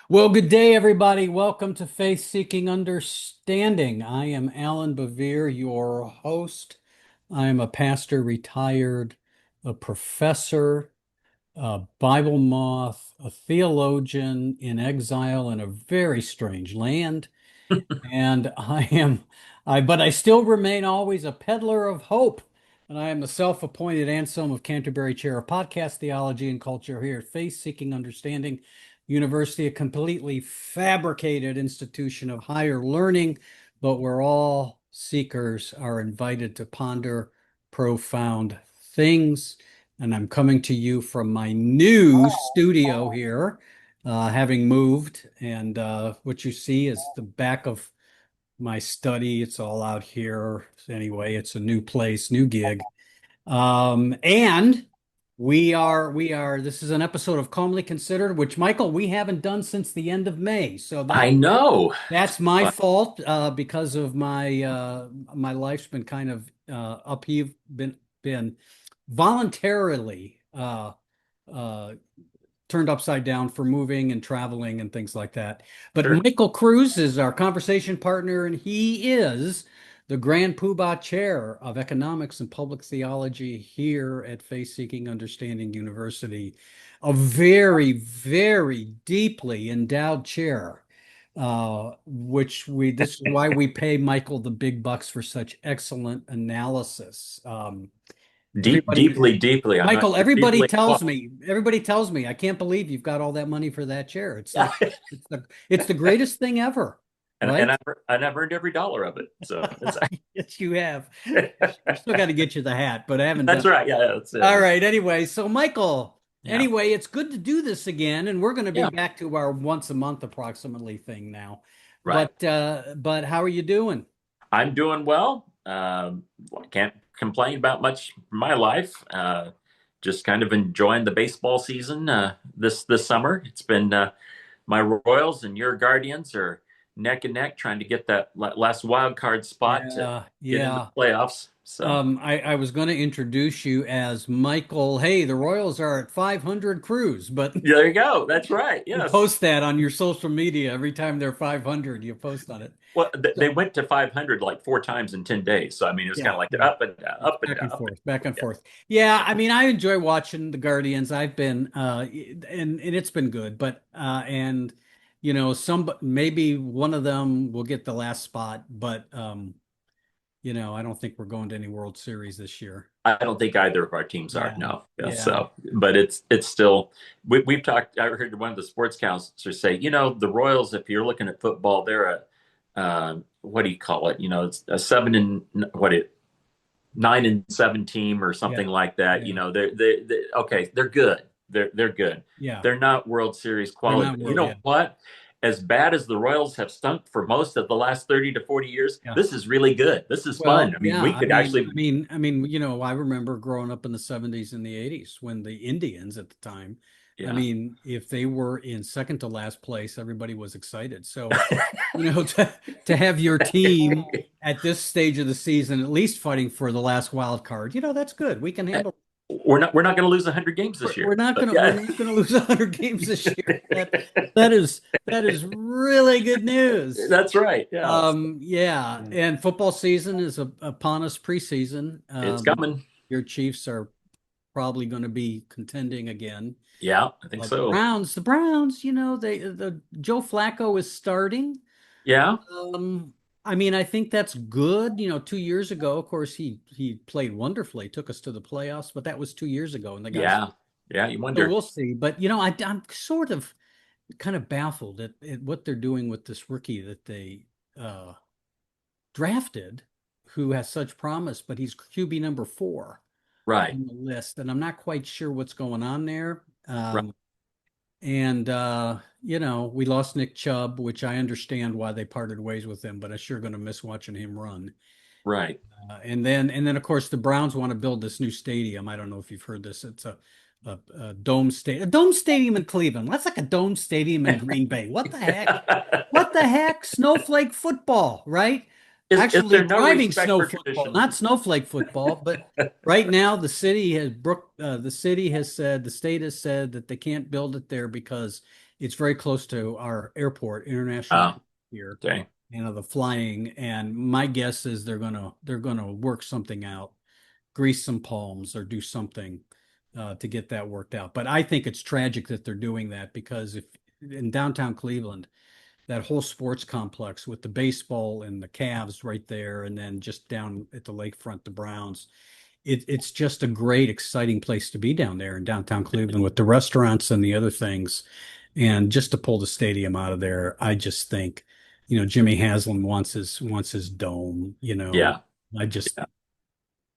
Well, good day, everybody. Welcome to Faith Seeking Understanding. I am Allan Bevere, your host. I am a pastor, retired, a professor, a Bible moth, a theologian in exile in a very strange land. And but I still remain always a peddler of hope. And I am the self-appointed Anselm of Canterbury Chair of Podcast Theology and Culture here at Faith Seeking Understanding University, a completely fabricated institution of higher learning, but where all seekers are invited to ponder profound things. And I'm coming to you from my new studio here, having moved. And what you see is the back of my study. It's all out here. Anyway, it's a new place, new gig. And this is an episode of Calmly Considered, which Michael, we haven't done since the end of May. So I know. that's my fault, because of my life's been kind of upheaved, been voluntarily uh turned upside down for moving and traveling and things like that. But Sure. Michael Cruz is our conversation partner, and he is the Grand Poobah Chair of Economics and Public Theology here at Faith Seeking Understanding University, a very, very deeply endowed chair. This is why we pay Michael the big bucks for such excellent analysis. Everybody Deeply, deeply. I'm not Michael, sure. Deeply involved. everybody tells me, I can't believe you've got all that money for that chair. It's the greatest thing ever, And right? I've earned every dollar of it. So it's Yes, you have. I still got to get you the hat, but I haven't done that's it. right. Yeah, that's it. All right. Anyway, so Michael, Yeah. anyway, it's good to do this again, and we're going to be Yeah. back to our once a month approximately thing now. Right. But how are you doing? I'm doing well. Can't complain about much in my life. Just kind of enjoying the baseball season this summer. It's been my Royals and your Guardians are neck and neck trying to get that last wild card spot to Yeah, get into yeah. the playoffs. So I was going to introduce you as Michael. Hey, the Royals are at 500 Cruise, but there you go. That's right. you Yes. post that on your social media every time they're 500. You post on it. Well, they So went to 500 like four times in 10 days. So, I mean, it was kind yeah, of like they're yeah, up and down, it's up and back down, and up and forth, back and down. forth. Yeah, I mean, I enjoy watching the Guardians. I've been and it's been good, but and some maybe one of them will get the last spot, but I don't think we're going to any World Series this year. I don't think either of our teams are. Yeah, No. Yeah. yeah, So, but it's still, we've talked, I heard one of the sports counselors say, the Royals, if you're looking at football, they're what do you call it? It's a seven and what it, 9-7 team or yeah, something like that. yeah, They're okay. They're good. They're good. yeah. They're not World Series They're quality. not But you world, yeah. know what? As bad as the Royals have stunk for most of the last 30 to 40 years, Yeah. this is really good. This is fun. Well, I mean, yeah, we I could mean, actually, I mean, I mean, I remember growing up in the 70s and the 80s when the Indians at the time, I yeah. mean, if they were in second to last place, everybody was excited. So, to have your team at this stage of the season at least fighting for the last wild card, that's good. We can handle. We're not going to lose 100 games this We're year. not But gonna we're yeah. not gonna lose 100 games this year. That is really good news. That's right. Yeah. Yeah, and football season is upon us preseason. It's coming. Your Chiefs are probably going to be contending again. Yeah, I think so. The Browns, the Joe Flacco is starting. Yeah. Um, I mean, I think that's good. 2 years ago, of course, he played wonderfully, took us to the playoffs, but that was 2 years ago, and the guys. Yeah. Yeah. You So wonder. we'll see. But I'm sort of kind of baffled at what they're doing with this rookie that they uh drafted, who has such promise, but he's QB number 4 Right. on the list, and I'm not quite sure what's going on there. Right. And we lost Nick Chubb, which I understand why they parted ways with him, but I'm sure going to miss watching him run. Right. And then of course the Browns want to build this new stadium. I don't know if you've heard this. It's a dome stadium in Cleveland. That's like a dome stadium in Green Bay. What the heck? What the heck? Snowflake football, right? Is Actually, there no driving respect snow for football, tradition? not snowflake football, but right now the city has said, the state has said that they can't build it there because it's very close to our airport, international Oh, airport here, okay. the flying. And my guess is they're gonna work something out, grease some palms or do something to get that worked out. But I think it's tragic that they're doing that because if in downtown Cleveland, that whole sports complex with the baseball and the Cavs right there, and then just down at the lakefront, the Browns. It's just a great, exciting place to be down there in downtown Cleveland with the restaurants and the other things. And just to pull the stadium out of there, I just think, Jimmy Haslam wants his dome. Yeah, I just yeah,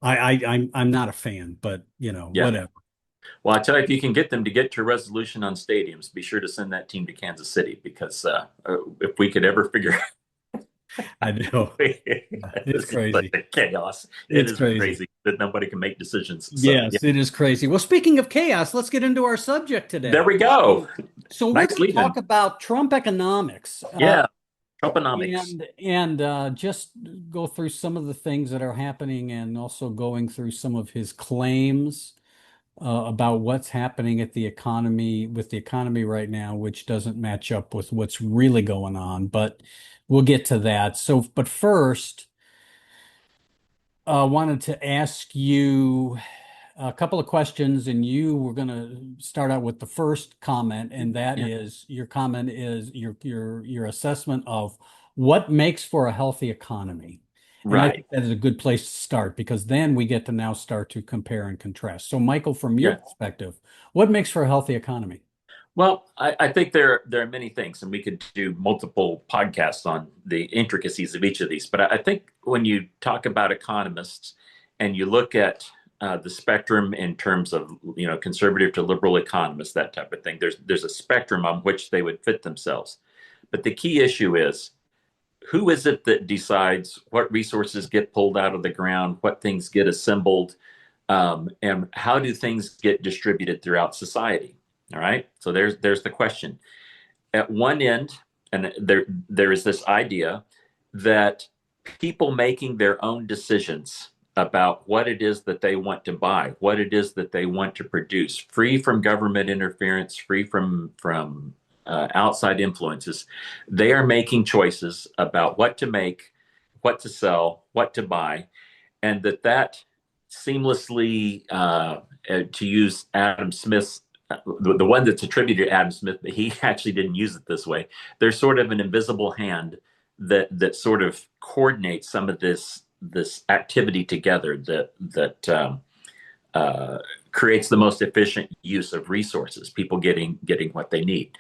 I'm not a fan, but yeah. whatever. Well, I tell you, if you can get them to get to a resolution on stadiums, be sure to send that team to Kansas City because if we could ever figure I know. It's this is such crazy. a chaos. It It's is crazy. crazy that nobody can make decisions. So yeah, Yes, it is crazy. Well, speaking of chaos, let's get into our subject there today. we go. So we're Nice going to lead in. talk about Trump economics, Yeah, Trumponomics. and just go through some of the things that are happening, and also going through some of his claims about what's happening at the economy with the economy right now, which doesn't match up with what's really going on. But we'll get to that. So, but first, wanted to ask you a couple of questions, and we're going to start out with the first comment, and that Yeah, is your comment is your assessment of what makes for a healthy economy. And I right. think that is a good place to start because then we get to now start to compare and contrast. So, Michael, from your Yeah. perspective, what makes for a healthy economy? Well, I think there are many things, and we could do multiple podcasts on the intricacies of each of these. But I think when you talk about economists and you look at the spectrum in terms of conservative to liberal economists, that type of thing, there's a spectrum on which they would fit themselves. But the key issue is who is it that decides what resources get pulled out of the ground, what things get assembled, and how do things get distributed throughout society? All right. So there's the question. At one end, and there is this idea that people making their own decisions about what it is that they want to buy, what it is that they want to produce, free from government interference, free from outside influences, they are making choices about what to make, what to sell, what to buy, and that seamlessly, to use Adam Smith's, the one that's attributed to Adam Smith, but he actually didn't use it this way. There's sort of an invisible hand that sort of coordinates some of this activity together that creates the most efficient use of resources, people getting what they need.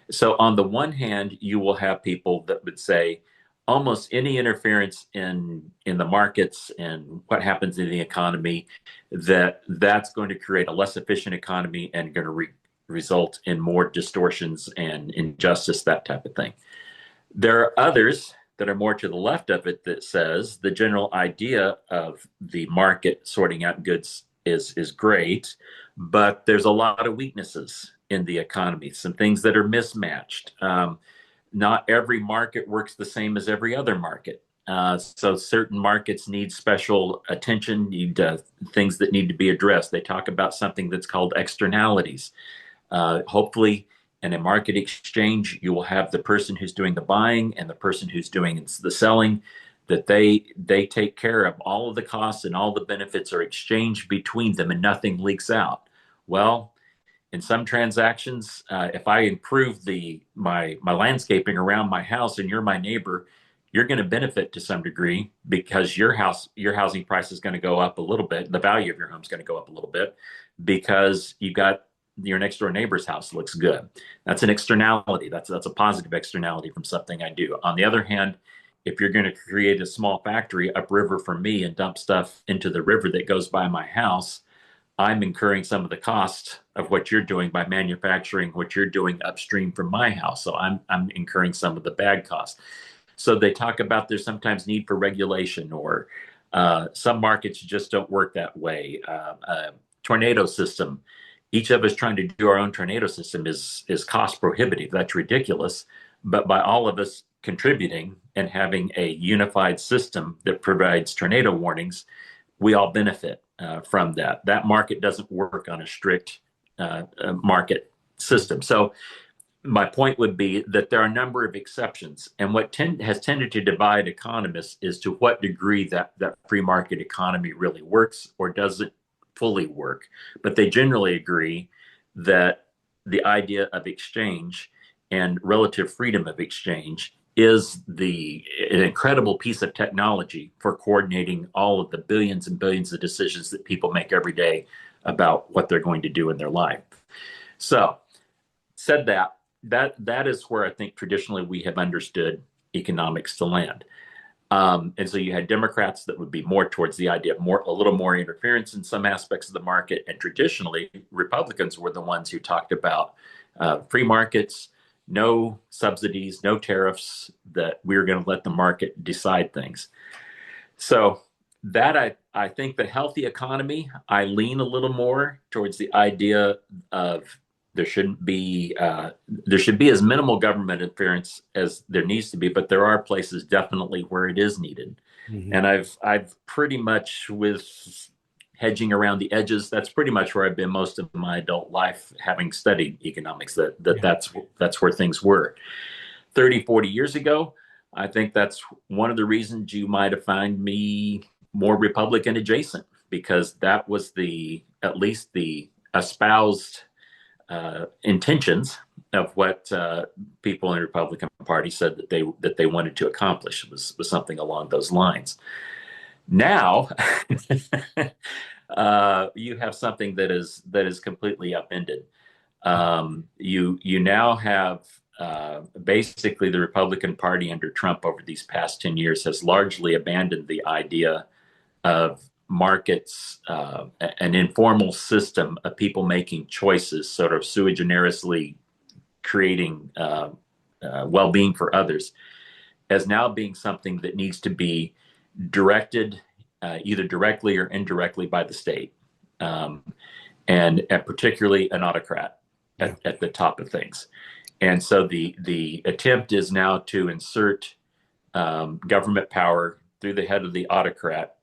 So on the one hand, you will have people that would say almost any interference in the markets and what happens in the economy, that's going to create a less efficient economy and going to result in more distortions and injustice, that type of thing. There are others that are more to the left of it that says the general idea of the market sorting out goods is great, but there's a lot of weaknesses in the economy, some things that are mismatched. Not every market works the same as every other market. So certain markets need special attention, need things that need to be addressed. They talk about something that's called externalities. Hopefully, in a market exchange, you will have the person who's doing the buying and the person who's doing the selling, that they take care of all of the costs and all the benefits are exchanged between them and nothing leaks out. Well, in some transactions, if I improve my landscaping around my house and you're my neighbor, you're going to benefit to some degree because your housing price is going to go up a little bit. The value of your home is going to go up a little bit because you got your next door neighbor's house looks good. That's an externality. That's a positive externality from something I do. On the other hand, if you're going to create a small factory upriver from me and dump stuff into the river that goes by my house, I'm incurring some of the cost of what you're doing by manufacturing what you're doing upstream from my house. So I'm incurring some of the bad costs. So they talk about there's sometimes need for regulation, or some markets just don't work that way. Tornado system. Each of us trying to do our own tornado system is cost prohibitive. That's ridiculous. But by all of us contributing and having a unified system that provides tornado warnings, we all benefit from that. That market doesn't work on a strict market system. So my point would be that there are a number of exceptions, and what has tended to divide economists is to what degree that free market economy really works or doesn't fully work. But they generally agree that the idea of exchange and relative freedom of exchange is an incredible piece of technology for coordinating all of the billions and billions of decisions that people make every day about what they're going to do in their life. So, said that is where I think traditionally we have understood economics to land. And so you had Democrats that would be more towards the idea of a little more interference in some aspects of the market, and traditionally Republicans were the ones who talked about free markets, no subsidies, no tariffs, that we're going to let the market decide things. So that I think the healthy economy, I lean a little more towards the idea of there should be as minimal government interference as there needs to be, but there are places definitely where it is needed. Mm-hmm. And I've pretty much, with hedging around the edges, that's pretty much where I've been most of my adult life, having studied economics, that's where things were 30, 40 years ago. I think that's one of the reasons you might have found me more Republican adjacent, because that was at least the espoused intentions of what people in the Republican Party said that they wanted to accomplish, was something along those lines. Now, you have something that is completely upended. You now have basically the Republican Party under Trump over these past 10 years has largely abandoned the idea of markets, an informal system of people making choices, sort of sui generisly creating well-being for others, as now being something that needs to be directed either directly or indirectly by the state, and particularly an autocrat at the top of things. And so the attempt is now to insert government power through the head of the autocrat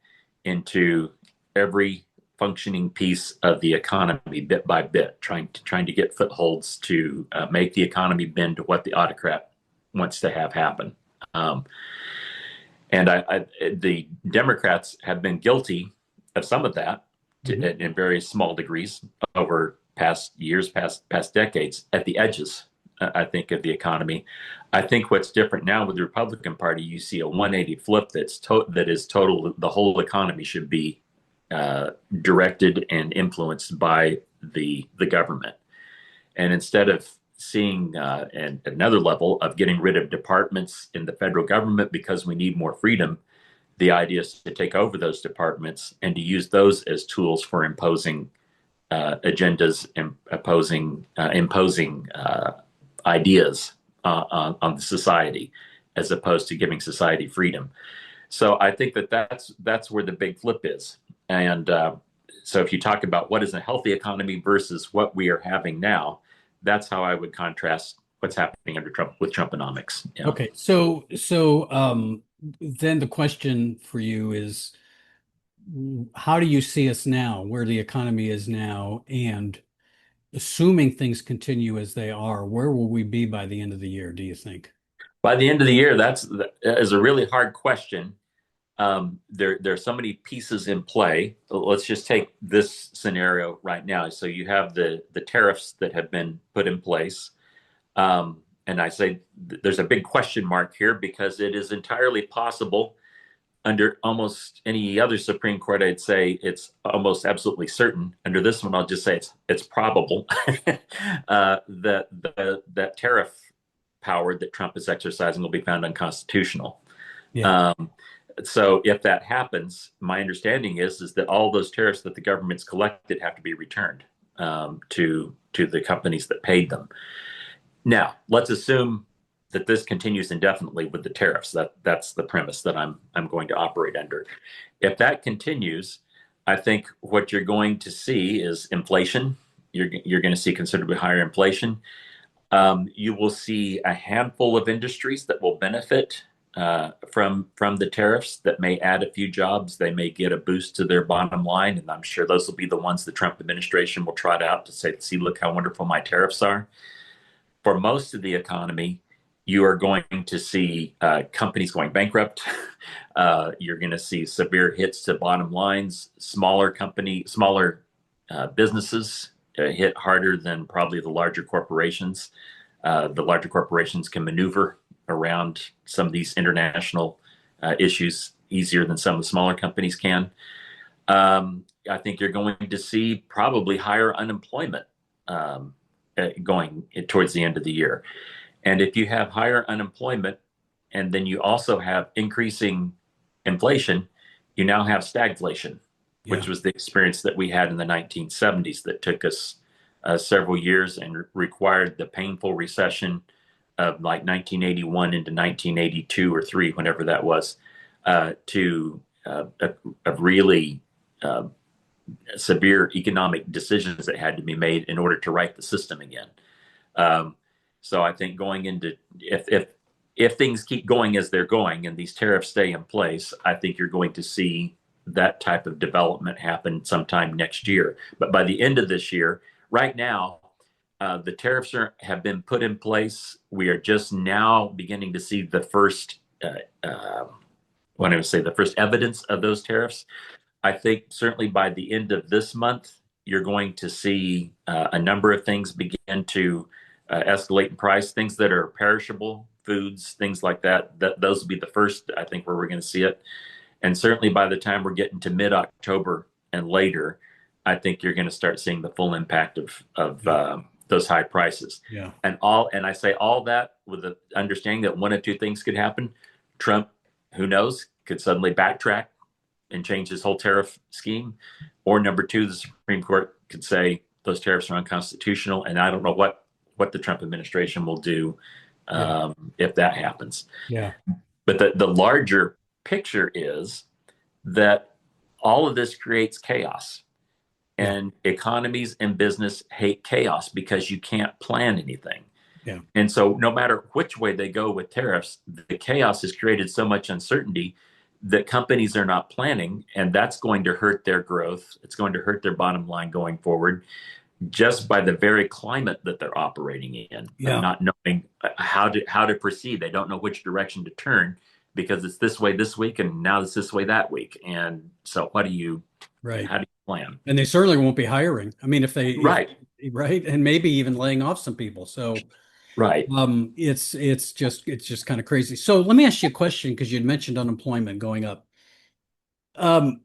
into every functioning piece of the economy, bit by bit, trying to get footholds to make the economy bend to what the autocrat wants to have happen. And the Democrats have been guilty of some of that in various small degrees over past years, past decades, at the edges, I think, of the economy. I think what's different now with the Republican Party, you see a 180 flip that is total. The whole economy should be directed and influenced by the government, and instead of seeing another level of getting rid of departments in the federal government because we need more freedom, the idea is to take over those departments and to use those as tools for imposing agendas and imposing ideas on the society, as opposed to giving society freedom. So I think that's where the big flip is. And so if you talk about what is a healthy economy versus what we are having now, that's how I would contrast what's happening under Trump with Trumponomics. You know? Okay, so then the question for you is, how do you see us now, where the economy is now, and assuming things continue as they are, where will we be by the end of the year, do you think? By the end of the year, that is a really hard question. There are so many pieces in play. Let's just take this scenario right now. So you have the tariffs that have been put in place. And I say there's a big question mark here, because it is entirely possible, under almost any other Supreme Court, I'd say it's almost absolutely certain. Under this one, I'll just say it's probable that tariff power that Trump is exercising will be found unconstitutional. Yeah. So if that happens, my understanding is that all those tariffs that the government's collected have to be returned to the companies that paid them. Now, let's assume that this continues indefinitely with the tariffs. That's the premise that I'm going to operate under. If that continues, I think what you're going to see is inflation. You're going to see considerably higher inflation. You will see a handful of industries that will benefit from the tariffs that may add a few jobs. They may get a boost to their bottom line, and I'm sure those will be the ones the Trump administration will trot out to say, "See, look how wonderful my tariffs are." For most of the economy, you are going to see companies going bankrupt. You're going to see severe hits to bottom lines. Smaller businesses hit harder than probably the larger corporations. The larger corporations can maneuver around some of these international issues easier than some of the smaller companies can. I think you're going to see probably higher unemployment going towards the end of the year. And if you have higher unemployment and then you also have increasing inflation, you now have stagflation, Yeah. which was the experience that we had in the 1970s that took us several years and required the painful recession of like 1981 into 1982 or three, whenever that was, to a really severe economic decisions that had to be made in order to right the system again. Um, so I think going into if things keep going as they're going and these tariffs stay in place, I think you're going to see that type of development happen sometime next year. But by the end of this year, right now, the tariffs have been put in place. We are just now beginning to see the first, what I would say, the first evidence of those tariffs. I think certainly by the end of this month, you're going to see a number of things begin to escalate in price, things that are perishable, foods, things like that. Those will be the first, I think, where we're going to see it. And certainly by the time we're getting to mid-October and later, I think you're going to start seeing the full impact of Yeah. those high prices. Yeah. And I say all that with the understanding that one of two things could happen. Trump, who knows, could suddenly backtrack and change his whole tariff scheme. Or number two, the Supreme Court could say those tariffs are unconstitutional. And I don't know what the Trump administration will do Yeah. if that happens. Yeah. But the larger picture is that all of this creates chaos. Yeah. And economies and business hate chaos because you can't plan anything. Yeah. And so, no matter which way they go with tariffs, the chaos has created so much uncertainty that companies are not planning, and that's going to hurt their growth. It's going to hurt their bottom line going forward just by the very climate that they're operating in, of Yeah. not knowing how to proceed. They don't know which direction to turn because it's this way this week and now it's this way that week. And so, Right. how do you plan? And they certainly won't be hiring. I mean, if Right, right, and maybe even laying off some people. So right, it's just kind of crazy. So let me ask you a question because you'd mentioned unemployment going up. Um,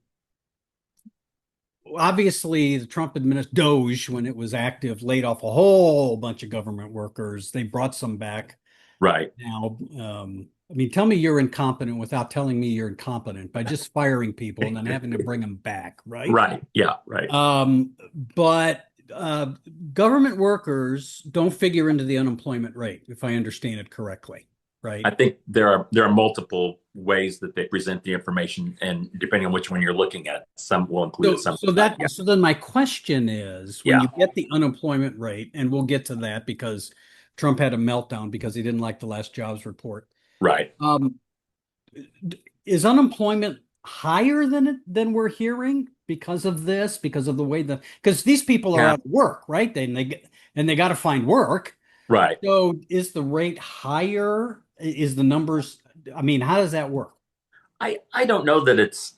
Obviously the Trump administration, Doge, when it was active, laid off a whole bunch of government workers. They brought some back right, now. I mean, tell me you're incompetent without telling me you're incompetent by just firing people and then having to bring them back, right? right. Yeah, right. But government workers don't figure into the unemployment rate, if I understand it correctly, right? I think there are multiple ways that they present the information, and depending on which one you're looking at, some will include it, So, some so will not. that Yeah, so then my question is, when yeah, you get the unemployment rate, and we'll get to that because Trump had a meltdown because he didn't like the last jobs report. right. Um, is unemployment higher than we're hearing because of this, because of the way because these people are Yeah, out of work, right? They got to find work. right. So is the rate higher? Is the numbers? I mean, how does that work? I don't know that it's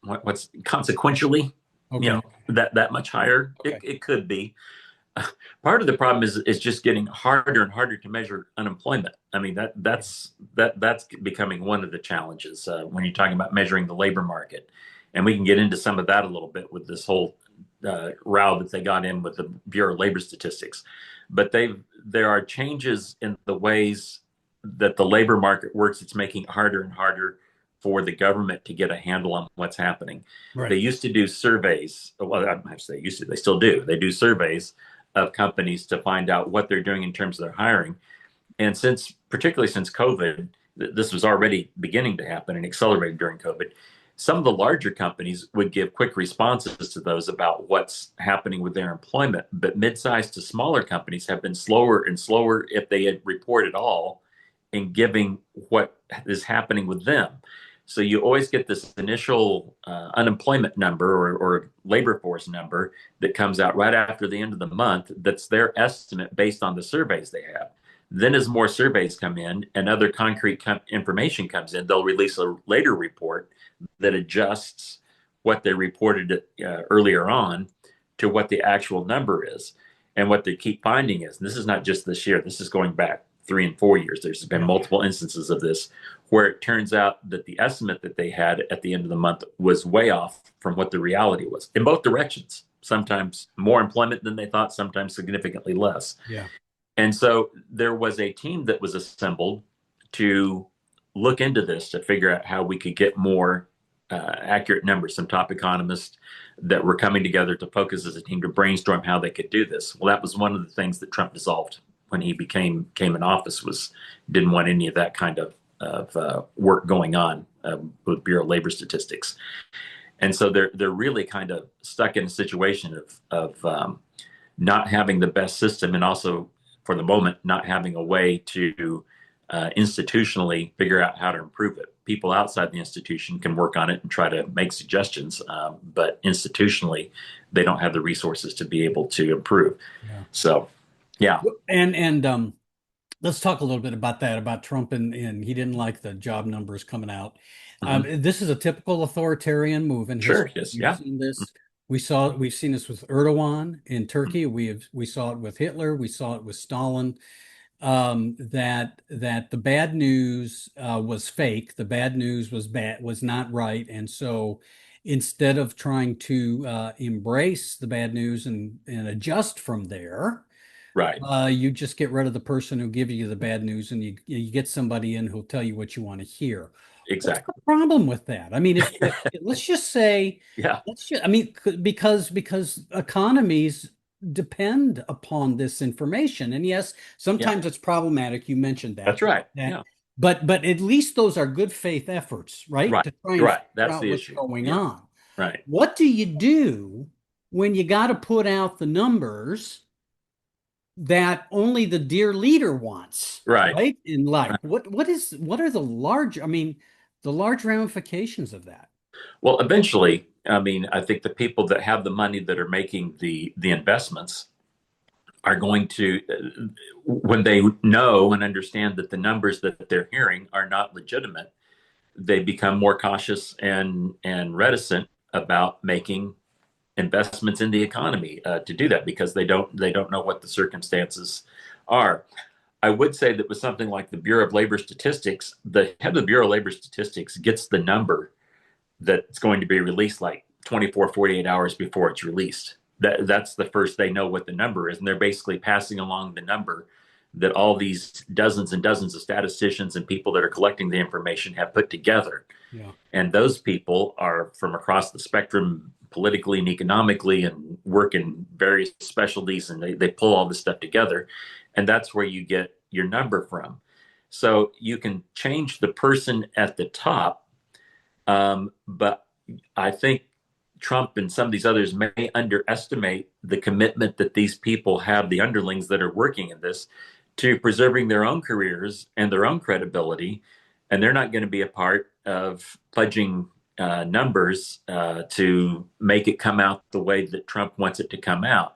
what's consequentially, you Okay. know, that much higher. It Okay. it could be. Part of the problem is just getting harder and harder to measure unemployment. I mean that's becoming one of the challenges when you're talking about measuring the labor market, and we can get into some of that a little bit with this whole row that they got in with the Bureau of Labor Statistics. But there are changes in the ways that the labor market works. It's making it harder and harder for the government to get a handle on what's happening. They Right. used to do surveys. Well, I say used to. They still do. They do surveys of companies to find out what they're doing in terms of their hiring. And particularly since COVID, this was already beginning to happen and accelerated during COVID. Some of the larger companies would give quick responses to those about what's happening with their employment, but mid-sized to smaller companies have been slower and slower, if they had report at all, in giving what is happening with them. So you always get this initial unemployment number or labor force number that comes out right after the end of the month. That's their estimate based on the surveys they have. Then, as more surveys come in and other concrete information comes in, they'll release a later report that adjusts what they reported earlier on to what the actual number is. And what they keep finding is, and this is not just this year, this is going back 3 and 4 years. There's been Yeah. multiple instances of this where it turns out that the estimate that they had at the end of the month was way off from what the reality was in both directions. Sometimes more employment than they thought, sometimes significantly less. Yeah. And so there was a team that was assembled to look into this to figure out how we could get more accurate numbers. Some top economists that were coming together to focus as a team to brainstorm how they could do this. Well, that was one of the things that Trump dissolved when he came in office, was didn't want any of that kind of work going on with Bureau of Labor Statistics. And so they're really kind of stuck in a situation of not having the best system, and also for the moment not having a way to institutionally figure out how to improve it. People outside the institution can work on it and try to make suggestions, but institutionally they don't have the resources to be able to improve. Yeah. So, yeah. And let's talk a little bit about that, about Trump, and he didn't like the job numbers coming out. Hmm. This is a typical authoritarian move in Sure. history. Yes. We've Yeah. seen this. We've seen this with Erdogan in Turkey. We saw it with Hitler. We saw it with Stalin. That the bad news was fake. The bad news was bad, was not right, and so instead of trying to embrace the bad news and adjust from there, Right. you just get rid of the person who gives you the bad news, and you get somebody in who'll tell you what you want to hear. What's the Exactly. problem with that? I mean, if let's just say, Yeah. I mean, because economies depend upon this information, and yes, Yeah. sometimes it's problematic. You mentioned That's that, right. that, Yeah. but at least those are good faith efforts, right? Right. To try and Right. figure That's out the what's issue. going Yeah. on. Right. What do you do when you got to put out the numbers that only the dear leader wants, Right. right? In life. Right. What are the large, I mean, the large ramifications of that? Well, eventually, I mean, I think the people that have the money that are making the investments are going to, when they know and understand that the numbers that they're hearing are not legitimate, they become more cautious and reticent about making investments in the economy to do that, because they don't know what the circumstances are. I would say that with something like the Bureau of Labor Statistics, the head of the Bureau of Labor Statistics gets the number that's going to be released like 24, 48 hours before it's released. That's the first they know what the number is. And they're basically passing along the number that all these dozens and dozens of statisticians and people that are collecting the information have put together. Yeah. And those people are from across the spectrum politically and economically, and work in various specialties, and they pull all this stuff together. And that's where you get your number from. So you can change the person at the top, but I think Trump and some of these others may underestimate the commitment that these people have, the underlings that are working in this, to preserving their own careers and their own credibility. And they're not going to be a part of pledging numbers to make it come out the way that Trump wants it to come out.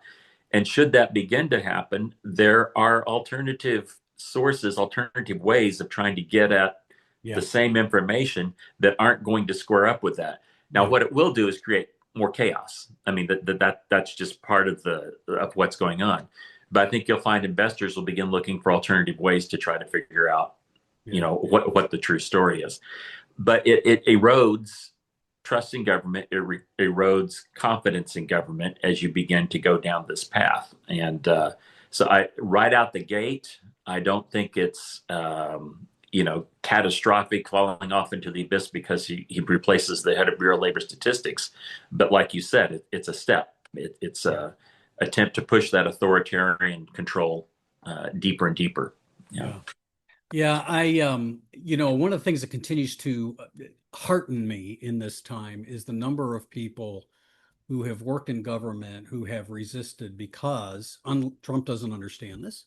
And should that begin to happen, there are alternative sources, alternative ways of trying to get at the Yeah. same information that aren't going to square up with that. Now, Yeah. what it will do is create more chaos. I mean, that's just part of what's going on. But I think you'll find investors will begin looking for alternative ways to try to figure out, Yeah. what the true story is. But it erodes trust in government, erodes confidence in government as you begin to go down this path. And so right out the gate, I don't think it's catastrophic, falling off into the abyss because he replaces the head of Bureau of Labor Statistics. But like you said, it's a step. It's Yeah. a attempt to push that authoritarian control deeper and deeper. Yeah. Yeah. Yeah. One of the things that continues to heartened me in this time is the number of people who have worked in government who have resisted because Trump doesn't understand this,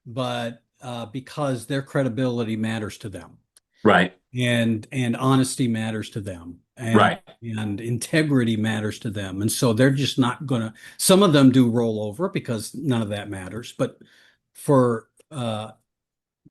but because their credibility matters to them, Right. and honesty matters to them, Right. and integrity matters to them, and so they're just not gonna. Some of them do roll over because none of that matters, but for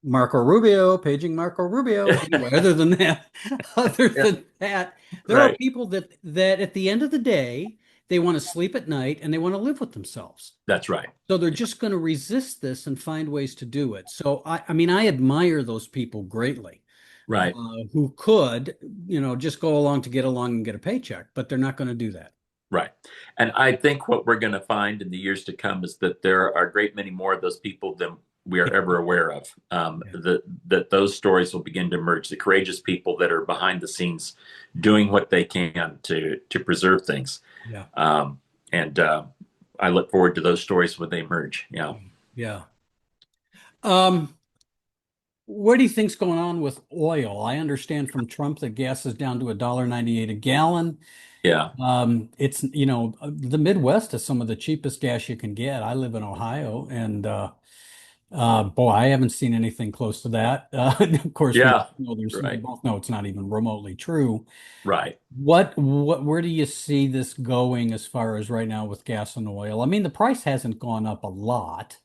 Marco Rubio, paging Marco Rubio. Anyway, other than that, other Yeah. than that, there are Right. people that at the end of the day, they want to sleep at night and they want to live with themselves. That's right. So they're just going to resist this and find ways to do it. So I mean, I admire those people greatly, Right. who could, just go along to get along and get a paycheck, but they're not going to do that. Right. And I think what we're going to find in the years to come is that there are a great many more of those people than we are ever aware of. Yeah, That those stories will begin to emerge. The courageous people that are behind the scenes doing what they can to preserve things. yeah, And I look forward to those stories when they emerge. Yeah. yeah. Um, What do you think's going on with oil? I understand from Trump that gas is down to $1.98 a gallon. Yeah. It's, the Midwest is some of the cheapest gas you can get. I live in Ohio, and boy, I haven't seen anything close to that. Of course, Yeah. we Right. both know it's not even remotely true. Right. Where do you see this going as far as right now with gas and oil? I mean, the price hasn't gone up a lot.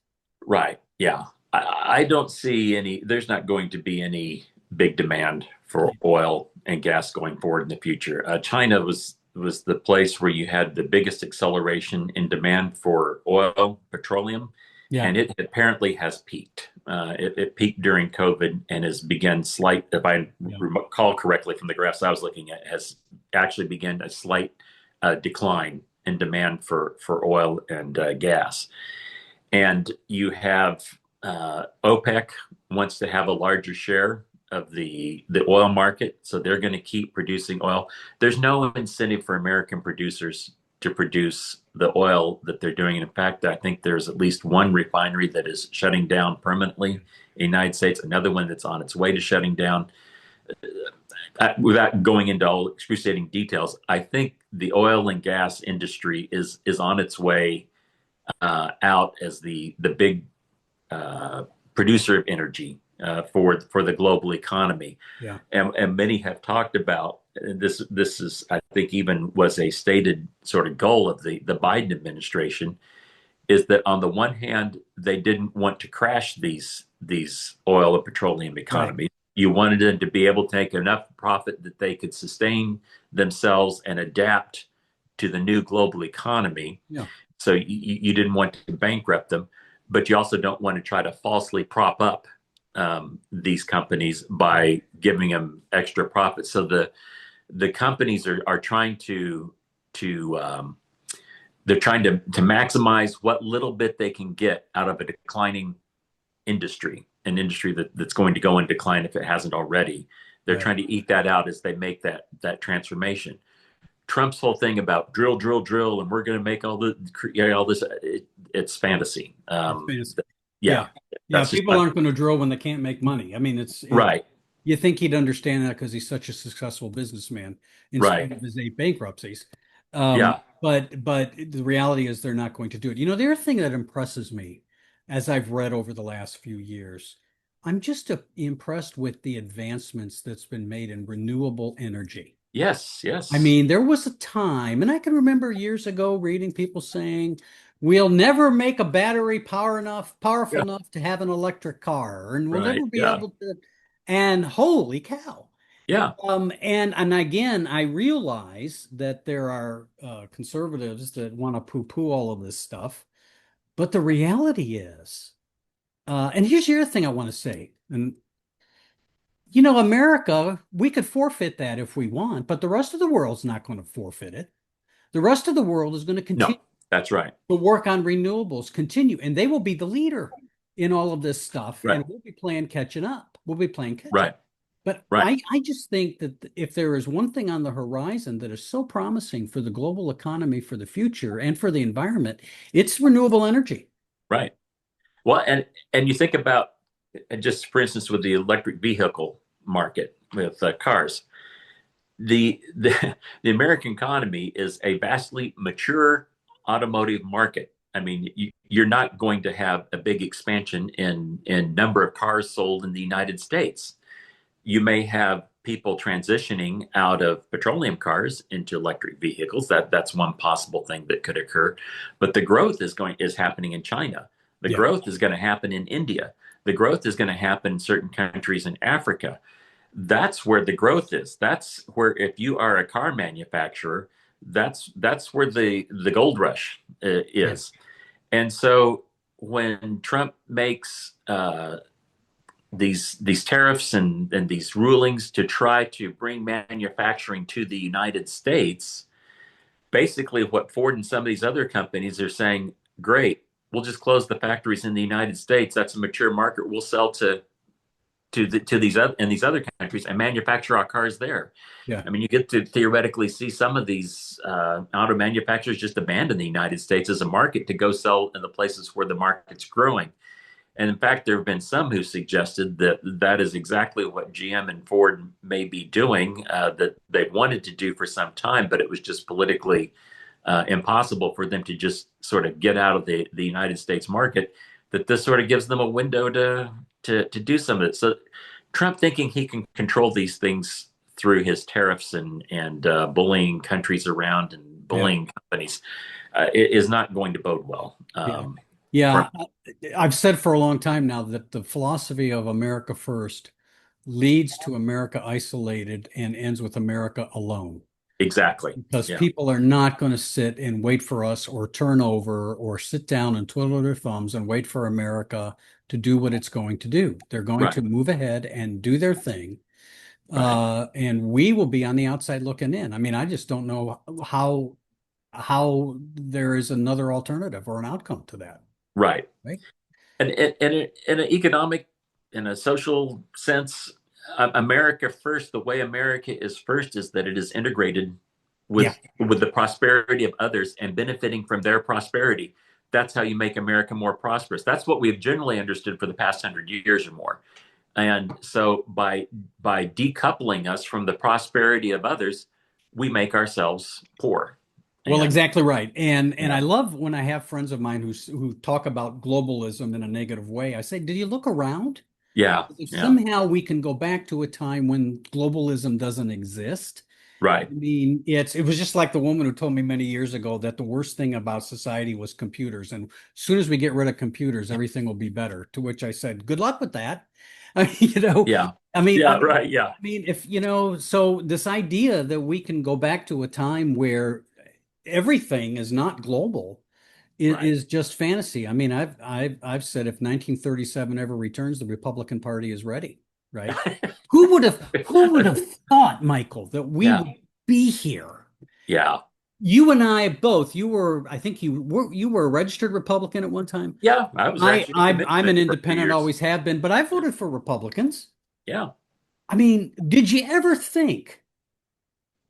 Right. Yeah. I don't see there's not going to be any big demand for oil and gas going forward in the future. China was the place where you had the biggest acceleration in demand for oil, petroleum, Yeah, and it apparently has peaked. It peaked during COVID and has begun slight, if I yeah, recall correctly from the graphs I was looking at, has actually begun a slight decline in demand for oil and gas. And you have OPEC wants to have a larger share of the oil market, so they're going to keep producing oil. There's no incentive for American producers to produce the oil that they're doing. In fact, I think there's at least one refinery that is shutting down permanently in the United States, another one that's on its way to shutting down. Without going into all excruciating details, I think the oil and gas industry is on its way out as the big producer of energy for the global economy. yeah, And many have talked about this. This is, I think, even was a stated sort of goal of the Biden administration, is that on the one hand they didn't want to crash these oil and petroleum right. economies. You wanted them to be able to make enough profit that they could sustain themselves and adapt to the new global economy. Yeah, So you didn't want to bankrupt them, but you also don't want to try to falsely prop up these companies by giving them extra profits. So the companies are trying to they're trying to maximize what little bit they can get out of a declining industry, an industry that's going to go in decline if it hasn't already. They're right. trying to eke that out as they make that transformation. Trump's whole thing about drill, drill, drill, and we're going to make all this. It's fantasy. It's fantasy. Yeah, Yeah. Yeah. that's just People aren't going to drill when they can't make money. I mean, right, you think he'd understand that because he's such a successful businessman in spite right. of his 8 bankruptcies. Yeah, But the reality is they're not going to do it. The other thing that impresses me as I've read over the last few years, I'm just impressed with the advancements that's been made in renewable energy. yes, I yes, mean, there was a time, and I can remember years ago reading people saying, "We'll never make a battery powerful yeah, enough to have an electric car, and we'll right, never be yeah, able to." And holy cow! yeah, And again, I realize that there are conservatives that want to poo-poo all of this stuff, but the reality is, and here's the other thing I want to say, and America, we could forfeit that if we want, but the rest of the world's not going to forfeit it. The rest of the world is going to no, continue that's right, to work on renewables, continue, and they will be the leader in all of this stuff, right, and we'll be playing catching up. We'll be playing catch up. right, But right, I just think that if there is one thing on the horizon that is so promising for the global economy for the future and for the environment, it's renewable energy. right. Well, and you think about just for instance with the electric vehicle market with cars. the American economy is a vastly mature automotive market. I mean, you're not going to have a big expansion in number of cars sold in the United States. You may have people transitioning out of petroleum cars into electric vehicles. That's one possible thing that could occur. But the growth is happening in China. The Yeah, growth is going to happen in India. The growth is going to happen in certain countries in Africa. That's where the growth is. That's where, if you are a car manufacturer, that's where the gold rush yeah, is. And so when Trump makes these tariffs and these rulings to try to bring manufacturing to the United States, basically what Ford and some of these other companies are saying, great, we'll just close the factories in the United States. That's a mature market. We'll sell to these other in these other countries and manufacture our cars there. yeah. I mean, you get to theoretically see some of these auto manufacturers just abandon the United States as a market to go sell in the places where the market's growing. And in fact, there have been some who suggested that that is exactly what GM and Ford may be doing, that they've wanted to do for some time, but it was just politically impossible for them to just sort of get out of the United States market. That this sort of gives them a window to do some of it. So Trump thinking he can control these things through his tariffs and bullying countries around and Yeah. bullying companies is not going to bode well. Yeah. For Yeah. I've said for a long time now that the philosophy of America first leads to America isolated and ends with America alone. exactly, Because yeah, people are not going to sit and wait for us or turn over or sit down and twiddle their thumbs and wait for America to do what it's going to do. They're going to right, move ahead and do their thing. right, And we will be on the outside looking in. I mean, I just don't know how there is another alternative or an outcome to that, right. right? And in an economic, in a social sense, America first. The way America is first is that it is integrated Yeah. with the prosperity of others and benefiting from their prosperity. That's how you make America more prosperous. That's what we've generally understood for the past 100 years or more. And so by decoupling us from the prosperity of others, we make ourselves poor. Well, And exactly right. And I yeah, love when I have friends of mine who talk about globalism in a negative way. I say, did you look around? yeah, If yeah, somehow we can go back to a time when globalism doesn't exist, right, I mean, it was just like the woman who told me many years ago that the worst thing about society was computers. And as soon as we get rid of computers, everything will be better. To which I said, good luck with that. I mean, yeah, I mean, I yeah, mean, right, yeah, I mean, if so this idea that we can go back to a time where everything is not global right. is just fantasy. I mean, I've said if 1937 ever returns, the Republican Party is ready, right? Who would have thought, Michael, that we Yeah, would be here? yeah, You and I both, I think you were a registered Republican at one time. yeah. I was I, actually a I'm commitment I'm an for a few independent, years. always have been, but I voted for Republicans. Yeah, I mean, did you ever think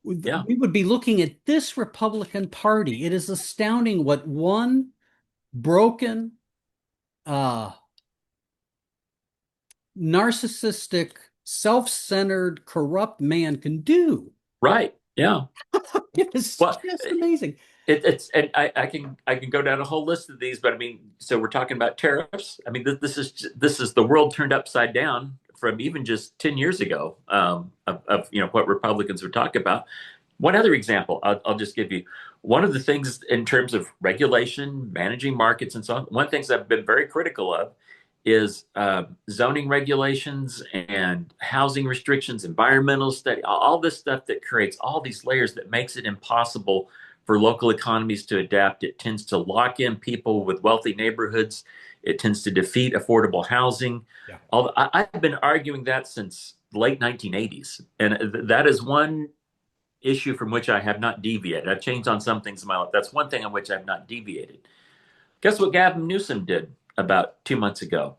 yeah, we would be looking at this Republican Party? It is astounding what one broken, uh, narcissistic, self-centered, corrupt man can do. right. Yeah. It is Well, just amazing. it's and I can go down a whole list of these, but I mean, so we're talking about tariffs. I mean, this is the world turned upside down from even just 10 years ago, of what Republicans would talk about. One other example, I'll just give you one of the things in terms of regulation, managing markets, and so on. One of the things I've been very critical of is zoning regulations and housing restrictions, environmental study, all this stuff that creates all these layers that makes it impossible for local economies to adapt. It tends to lock in people with wealthy neighborhoods. It tends to defeat affordable housing. Yeah. I've been arguing that since late 1980s, and that is one issue from which I have not deviated. I've changed on some things in my life. That's one thing on which I've not deviated. Guess what Gavin Newsom did about 2 months ago?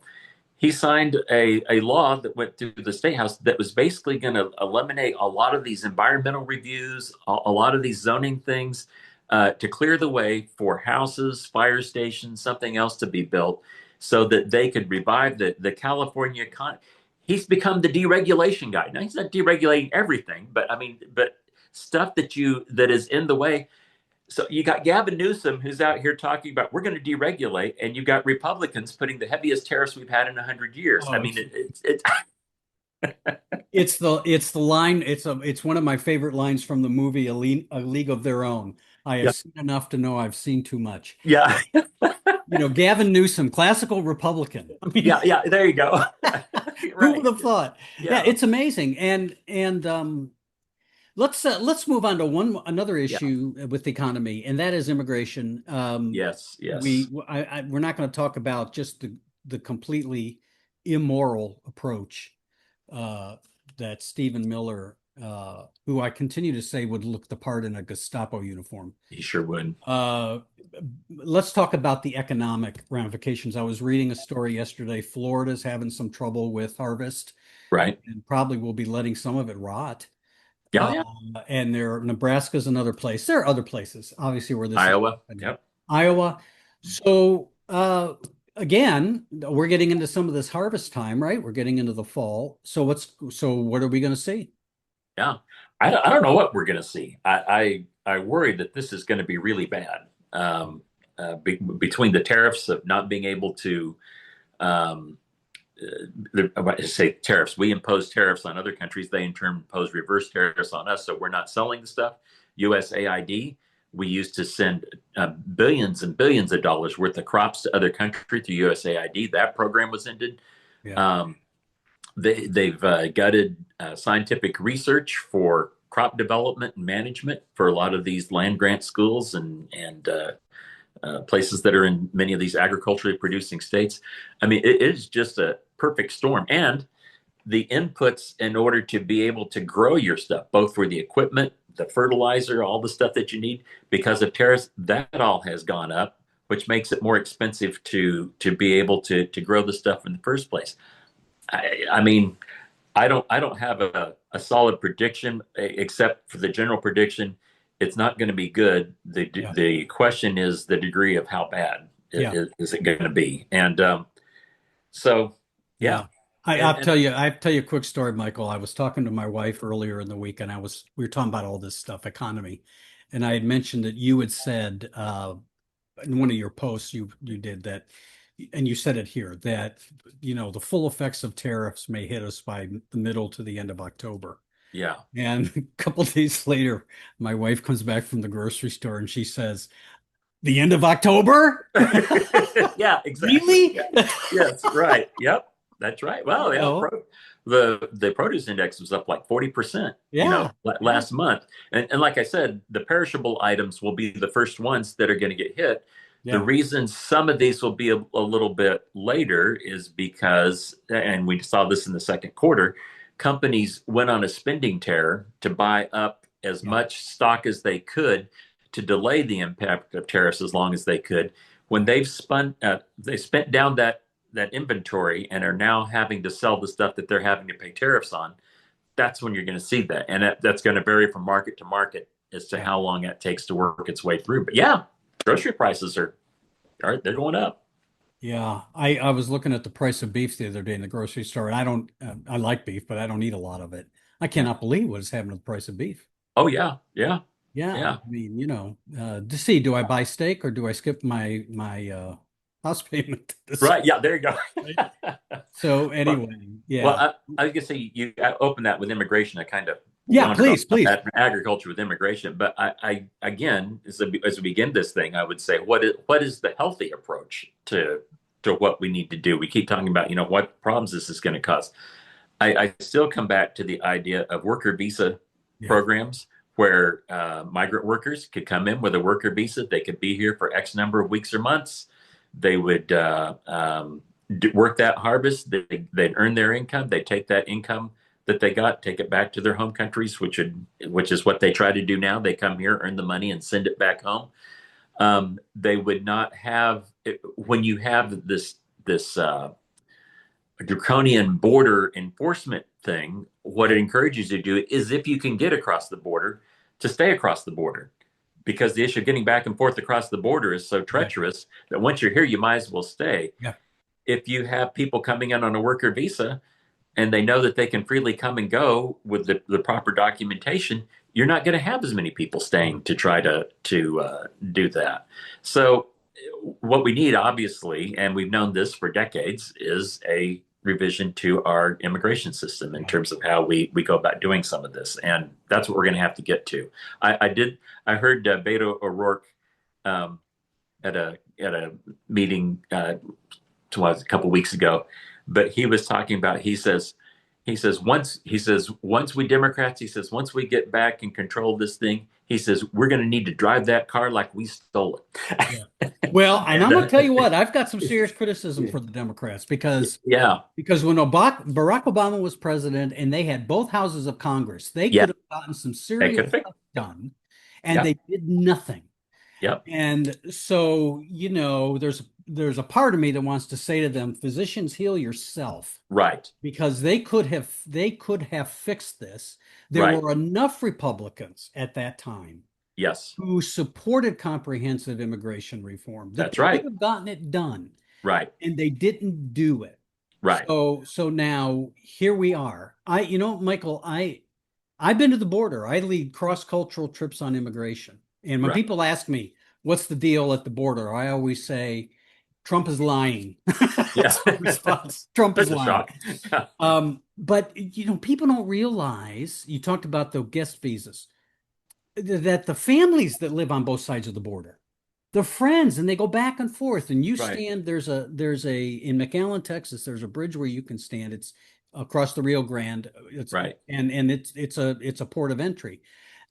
He signed a law that went through the state house that was basically going to eliminate a lot of these environmental reviews, a lot of these zoning things, to clear the way for houses, fire stations, something else to be built so that they could revive the California economy. He's become the deregulation guy. Now, he's not deregulating everything, but I mean, but stuff that is in the way. So you got Gavin Newsom who's out here talking about we're going to deregulate, and you got Republicans putting the heaviest tariffs we've had in 100 years. I Oh, mean, it's it it's the line. It's one of my favorite lines from the movie A League of Their Own. I have yeah, seen enough to know I've seen too much. yeah, Gavin Newsom, classical Republican. I mean, yeah, yeah. There you go. who would Right. have thought? Yeah, Yeah, it's amazing. And let's move on to another yeah. issue with the economy, and that is immigration. Yes, yes. We're not going to talk about just the completely immoral approach uh, that Stephen Miller, who I continue to say would look the part in a Gestapo uniform. He sure would. Uh, let's talk about the economic ramifications. I was reading a story yesterday. Florida's having some trouble with harvest Right. and probably will be letting some of it rot. Yeah, Uh, yeah. and Nebraska's another place. There are other places, obviously, where this is Iowa. happening. Yep. Iowa. So again, we're getting into some of this harvest time, right? We're getting into the fall. So what are we going to see? Yeah. I don't know what we're going to see. I worry that this is going to be really bad. Between the tariffs of not being able to, um, say tariffs, we impose tariffs on other countries. They in turn impose reverse tariffs on us. So we're not selling the stuff. USAID, we used to send billions and billions of dollars worth of crops to other countries through USAID. That program was ended. Yeah. Um, they've gutted scientific research for crop development and management for a lot of these land grant schools and places that are in many of these agriculturally producing states. I mean, it is just a perfect storm. And the inputs in order to be able to grow your stuff, both for the equipment, the fertilizer, all the stuff that you need, because of tariffs, that all has gone up, which makes it more expensive to be able to grow the stuff in the first place. I mean, I don't have a solid prediction except for the general prediction. It's not going to be good. Yeah. The question is the degree of how bad Yeah. is it going to be, and so yeah, Yeah. I, and I'll and tell you, I'll tell you a quick story, Michael. I was talking to my wife earlier in the week and we were talking about all this stuff, economy. And I had mentioned that you had said, in one of your posts you did that, and you said it here, that the full effects of tariffs may hit us by the middle to the end of October. yeah, And a couple of days later, my wife comes back from the grocery store and she says, "The end of October?" yeah, exactly. Really? Yeah. Yes, right. Yep, that's right. Well, yeah, Oh, the produce index was up like 40%, yeah. Yeah. last month. And like I said, the perishable items will be the first ones that are going to get hit. The Yeah. reason some of these will be a little bit later is because, and we saw this in the second quarter, companies went on a spending tear to buy up as Yeah. much stock as they could to delay the impact of tariffs as long as they could. When they spent down that inventory and are now having to sell the stuff that they're having to pay tariffs on. That's when you're going to see that, and that's going to vary from market to market as to Yeah. how long it takes to work its way through. But yeah, grocery prices are they're going up. Yeah, I was looking at the price of beef the other day in the grocery store, and I don't I like beef, but I don't eat a lot of it. I Yeah. cannot believe what is happening to the price of beef. Oh yeah, yeah, Yeah, yeah. I mean, to see, do I buy steak or do I skip my house payment this Right. Yeah. There you go. right? So well, anyway, well, yeah. I was gonna say you opened that with immigration. I kind of Yeah, wandered off please, please. agriculture with immigration, but I again, as we begin this thing, I would say what is the healthy approach to what we need to do? We keep talking about what problems this is going to cause. I still come back to the idea of worker visa Yeah, programs where migrant workers could come in with a worker visa. They could be here for X number of weeks or months. They would work that harvest. They'd earn their income. They take that income that they got, take it back to their home countries, which is what they try to do now. They come here, earn the money, and send it back home. They would not have when you have this draconian border enforcement thing. What yeah, it encourages you to do is if you can get across the border, to stay across the border, because the issue of getting back and forth across the border is so yeah, treacherous that once you're here, you might as well stay. yeah, If you have people coming in on a worker visa, and they know that they can freely come and go with the proper documentation, you're not going to have as many people staying to try to do that. So what we need, obviously, and we've known this for decades, is a revision to our immigration system in Yeah. terms of how we go about doing some of this, and that's what we're going to have to get to. I heard Beto O'Rourke um, at a meeting was a couple weeks ago, but he was talking about once we Democrats, he says once we get back and control this thing, he says we're going to need to drive that car like we stole Yeah. it. Well, and And I'm gonna tell you what, I've got some serious criticism for the Democrats yeah, because when Barack Obama was president and they had both houses of Congress, they yeah, could have gotten some they serious could fix. stuff done, and Yep, they did nothing. yep, And so, there's a part of me that wants to say to them, physicians, heal yourself, right, because they could have fixed this. There right, were enough Republicans at that time yes, who supported comprehensive immigration reform that that's they could right, have gotten it done, right, and they didn't do it. right, So now here we are. Michael, I've been to the border. I lead cross-cultural trips on immigration. And when right. people ask me, what's the deal at the border? I always say, Trump is lying. Yeah, That's my response. Trump is that's a lying. shock. Yeah, But people don't realize, you talked about the guest visas, that the families that live on both sides of the border, they're friends and they go back and forth. And you right, stand, in McAllen, Texas, there's a bridge where you can stand. It's across the Rio Grande. It's right, and it's a port of entry.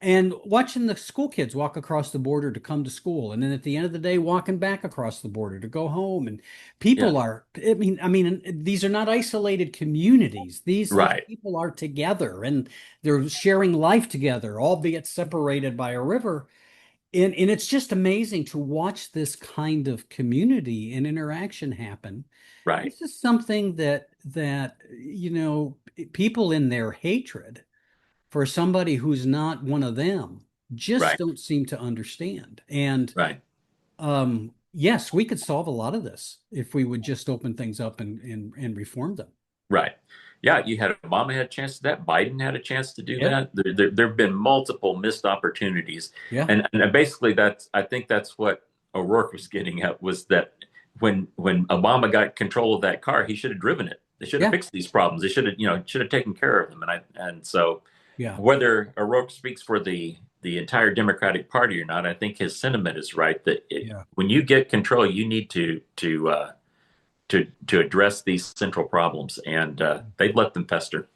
And watching the school kids walk across the border to come to school, and then at the end of the day, walking back across the border to go home. And yeah, people are, I mean, these are not isolated communities. These right, people are together and they're sharing life together, albeit separated by a river. And it's just amazing to watch this kind of community and interaction happen. right, This is something that people in their hatred for somebody who's not one of them just right, don't seem to understand. And right. yes, we could solve a lot of this if we would just open things up and reform them. Right. Yeah, you had Obama had a chance to that. Biden had a chance to do Yeah, that. There have been multiple missed opportunities, yeah, and basically I think that's what O'Rourke was getting at was that when Obama got control of that car, he should have driven it. They should have yeah, fixed these problems. They should have taken care of them. And so yeah, whether O'Rourke speaks for the entire Democratic Party or not, I think his sentiment is right that yeah. when you get control, you need to address these central problems, and they've let them fester.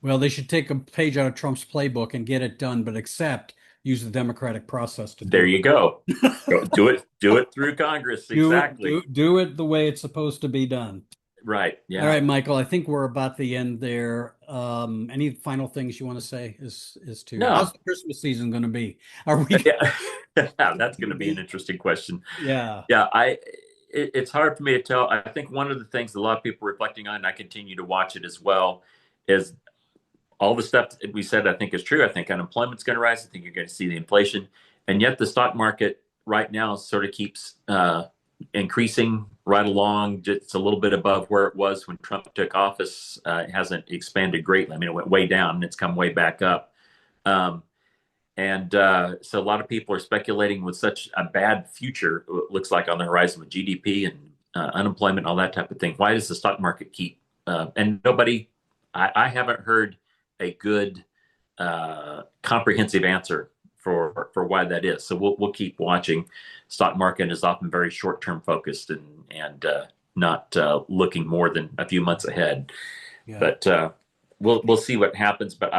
Well, they should take a page out of Trump's playbook and get it done, but except use the democratic process to There do you go. it. Do it through Congress. Do it, Exactly. do it the way it's supposed to be done. Right. All Yeah. right, Michael, I think we're about the end there. Any final things you want to say is to how's No. the Christmas season going to be? Are we going Yeah. That's going to to be an be? interesting question. Yeah, Yeah. It's hard for me to tell. I think one of the things that a lot of people are reflecting on, and I continue to watch it as well, is all the stuff that we said, I think is true. I think unemployment's going to rise. I think you're going to see the inflation. And yet the stock market right now sort of keeps increasing right along, just a little bit above where it was when Trump took office. It hasn't expanded greatly. I mean, it went way down and it's come way back up. Um, and so a lot of people are speculating with such a bad future, it looks like on the horizon with GDP and unemployment and all that type of thing. Why does the stock market keep, and nobody, I haven't heard a good comprehensive answer for why that is. So we'll keep watching. Stock market is often very short term focused and not looking more than a few months ahead. yeah. But we'll see what happens. But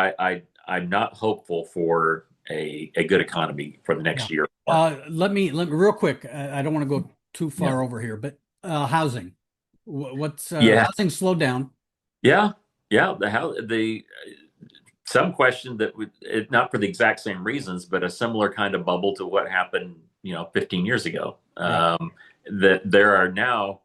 I'm not hopeful for a good economy for the Yeah. next year. Let me real quick. I don't want to go too Yeah. far over here, but housing. What's Yeah. housing slowed down? Yeah. Yeah. The some question that not for the exact same reasons, but a similar kind of bubble to what happened, 15 years ago. Yeah, That there are now,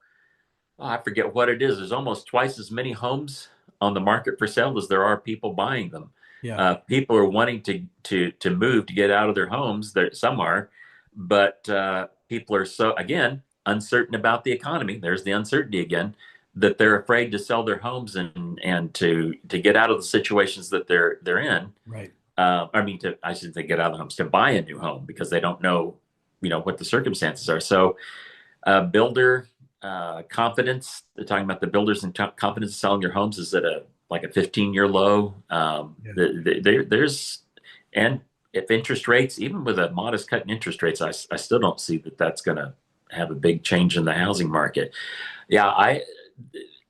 I forget what it is. There's almost twice as many homes on the market for sale as there are people buying them. yeah, People are wanting to move to get out of their homes. There, some are, but people are so again uncertain about the economy. There's the uncertainty again that they're afraid to sell their homes and to get out of the situations that they're in. Right. I mean, I should say get out of the homes to buy a new home because they don't know, what the circumstances are. So, builder confidence. They're talking about the builders and confidence selling their homes is at a like a 15-year low. Yeah. There's and if interest rates, even with a modest cut in interest rates, I still don't see that that's going to have a big change in the housing market. Yeah,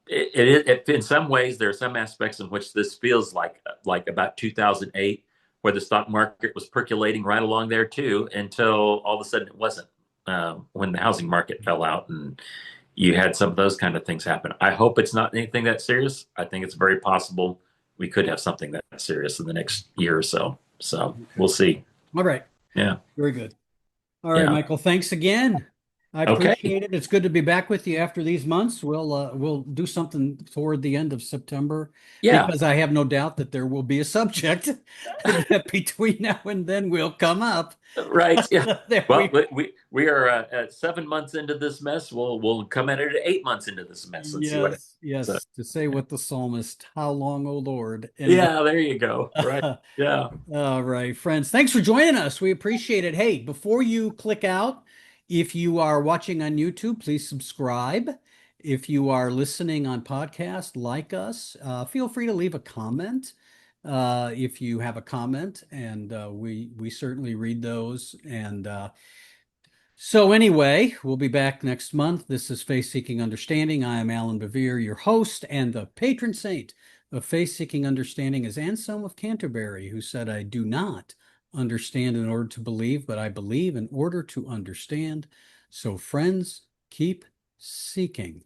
in some ways there are some aspects in which this feels like about 2008, where the stock market was percolating right along there too, until all of a sudden it wasn't, when the housing market fell out and you had some of those kind of things happen. I hope it's not anything that serious. I think it's very possible we could have something that serious in the next year or so. So Okay. we'll see. All right. Yeah. Very good. All right, Yeah. Michael, thanks again. I Okay. appreciate it. It's good to be back with you after these months. We'll do something toward the end of September Yeah. because I have no doubt that there will be a subject that between now and then will come up. Right. Yeah. That Well, we we are at 7 months into this mess. We'll come at it at 8 months into this mess and see what Yes, happens. So, yes, to say what the psalmist, how long, O Lord? Anyway. yeah, there you go. Right. Yeah. All right, friends. Thanks for joining us. We appreciate it. Hey, before you click out, if you are watching on YouTube, please subscribe. If you are listening on podcast, like us. Feel free to leave a comment if you have a comment, and we certainly read those. And so anyway, we'll be back next month. This is Faith Seeking Understanding. I am Allan Bevere, your host, and the patron saint of Faith Seeking Understanding is Anselm of Canterbury, who said, I do not understand in order to believe, but I believe in order to understand. So friends, keep seeking.